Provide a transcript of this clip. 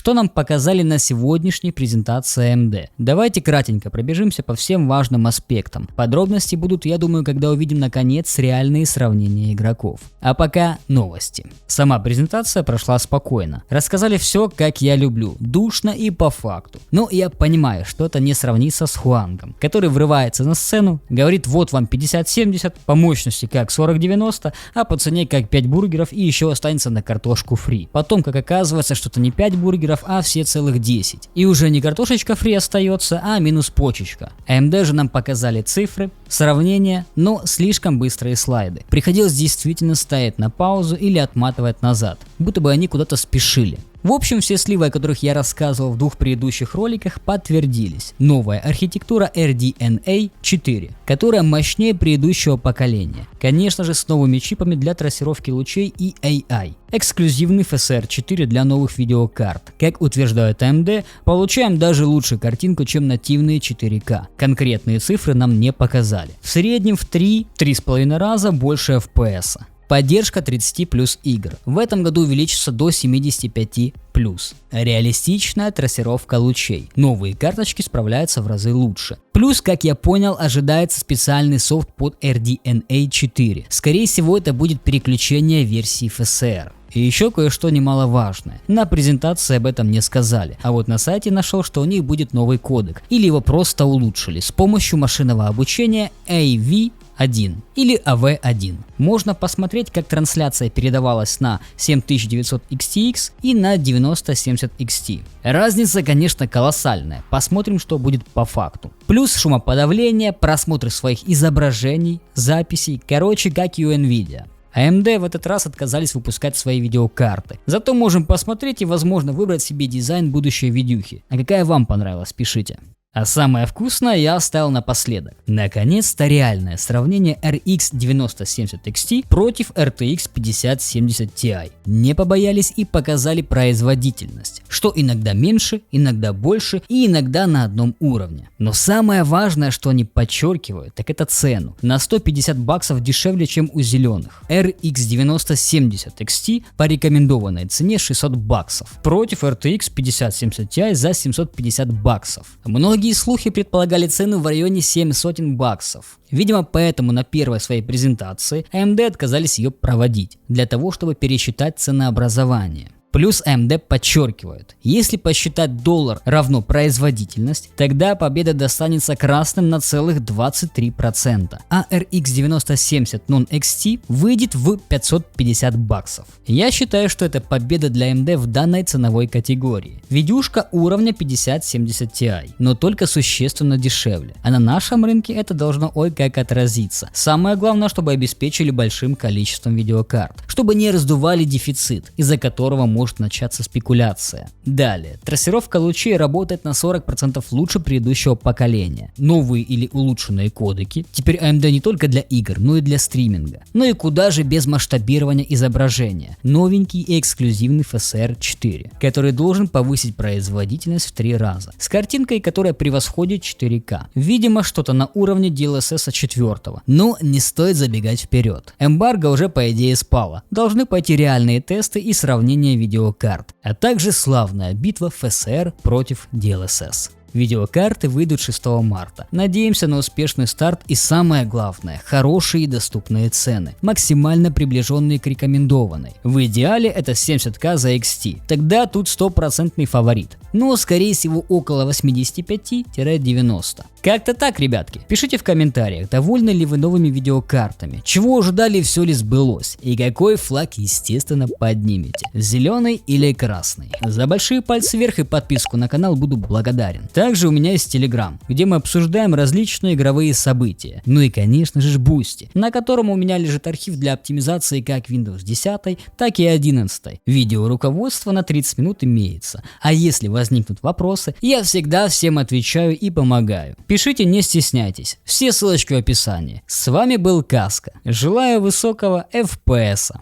Что нам показали на сегодняшней презентации AMD? Давайте кратенько пробежимся по всем важным аспектам. Подробности будут, я думаю, когда увидим наконец реальные сравнения игроков. А пока новости. Сама презентация прошла спокойно. Рассказали все, как я люблю, душно и по факту. Но я понимаю, что это не сравнится с Хуангом, который врывается на сцену, говорит: вот вам 5070, по мощности как 4090, а по цене как 5 бургеров и еще останется на картошку фри. Потом, как оказывается, что это не 5 бургеров, а все целых 10. И уже не картошечка фри остается, а минус почечка. AMD же нам показали цифры, сравнения, но слишком быстрые слайды. Приходилось действительно стоять на паузу или отматывать назад, будто бы они куда-то спешили. В общем, все сливы, о которых я рассказывал в двух предыдущих роликах, подтвердились. Новая архитектура RDNA 4, которая мощнее предыдущего поколения. Конечно же, с новыми чипами для трассировки лучей и AI. Эксклюзивный FSR 4 для новых видеокарт. Как утверждает AMD, получаем даже лучшую картинку, чем нативные 4К. Конкретные цифры нам не показали. В среднем в 3-3,5 раза больше FPS. Поддержка 30 плюс игр. В этом году увеличится до 75 плюс. Реалистичная трассировка лучей. Новые карточки справляются в разы лучше. Плюс, как я понял, ожидается специальный софт под RDNA 4. Скорее всего, это будет переключение версии FSR. И еще кое-что немаловажное. На презентации об этом не сказали, а вот на сайте нашел, что у них будет новый кодек, или его просто улучшили с помощью машинного обучения AV1 или AV1. Можно посмотреть, как трансляция передавалась на 7900 XTX и на 9070 XT. Разница, конечно, колоссальная. Посмотрим, что будет по факту. Плюс шумоподавление, просмотр своих изображений, записей, короче, как и у Nvidia. AMD в этот раз отказались выпускать свои видеокарты. Зато можем посмотреть и, возможно, выбрать себе дизайн будущей видюхи. А какая вам понравилась, пишите. А самое вкусное я оставил напоследок. Наконец-то реальное сравнение RX 9070 XT против RTX 5070 Ti. Не побоялись и показали производительность, что иногда меньше, иногда больше и иногда на одном уровне. Но самое важное, что они подчеркивают, так это цену. На 150 баксов дешевле, чем у зеленых. RX 9070 XT по рекомендованной цене 600 баксов против RTX 5070 Ti за 750 баксов. Многие слухи предполагали цену в районе 700 баксов. Видимо, поэтому на первой своей презентации AMD отказались ее проводить, для того, чтобы пересчитать ценообразование. Плюс AMD подчеркивают, если посчитать доллар равно производительность, тогда победа достанется красным на целых 23%, а RX 9070 Non-XT выйдет в 550 баксов. Я считаю, что это победа для AMD в данной ценовой категории. Видюшка уровня 5070 Ti, но только существенно дешевле, а на нашем рынке это должно ой как отразиться. Самое главное, чтобы обеспечили большим количеством видеокарт, чтобы не раздували дефицит, из-за которого может начаться спекуляция. Далее, трассировка лучей работает на 40% лучше предыдущего поколения. Новые или улучшенные кодеки. Теперь AMD не только для игр, но и для стриминга. Ну и куда же без масштабирования изображения. Новенький и эксклюзивный FSR 4, который должен повысить производительность в 3 раза. С картинкой, которая превосходит 4К. Видимо, что-то на уровне DLSS 4. Но не стоит забегать вперед. Эмбарго уже по идее спало. Должны пойти реальные тесты и сравнение видеокарт, а также славная битва FSR против DLSS. Видеокарты выйдут 6 марта. Надеемся на успешный старт и самое главное, хорошие и доступные цены, максимально приближенные к рекомендованной. В идеале это 70к за XT, тогда тут 100% фаворит, но скорее всего около 85-90. Как-то так, ребятки. Пишите в комментариях, довольны ли вы новыми видеокартами, чего ожидали, все ли сбылось, и какой флаг, естественно, поднимете, зеленый или красный. За большие пальцы вверх и подписку на канал буду благодарен. Также у меня есть Telegram, где мы обсуждаем различные игровые события. Ну и конечно же Boosty, на котором у меня лежит архив для оптимизации как Windows 10, так и 11. Видеоруководство на 30 минут имеется. А если возникнут вопросы, я всегда всем отвечаю и помогаю. Пишите, не стесняйтесь. Все ссылочки в описании. С вами был Каска. Желаю высокого FPS.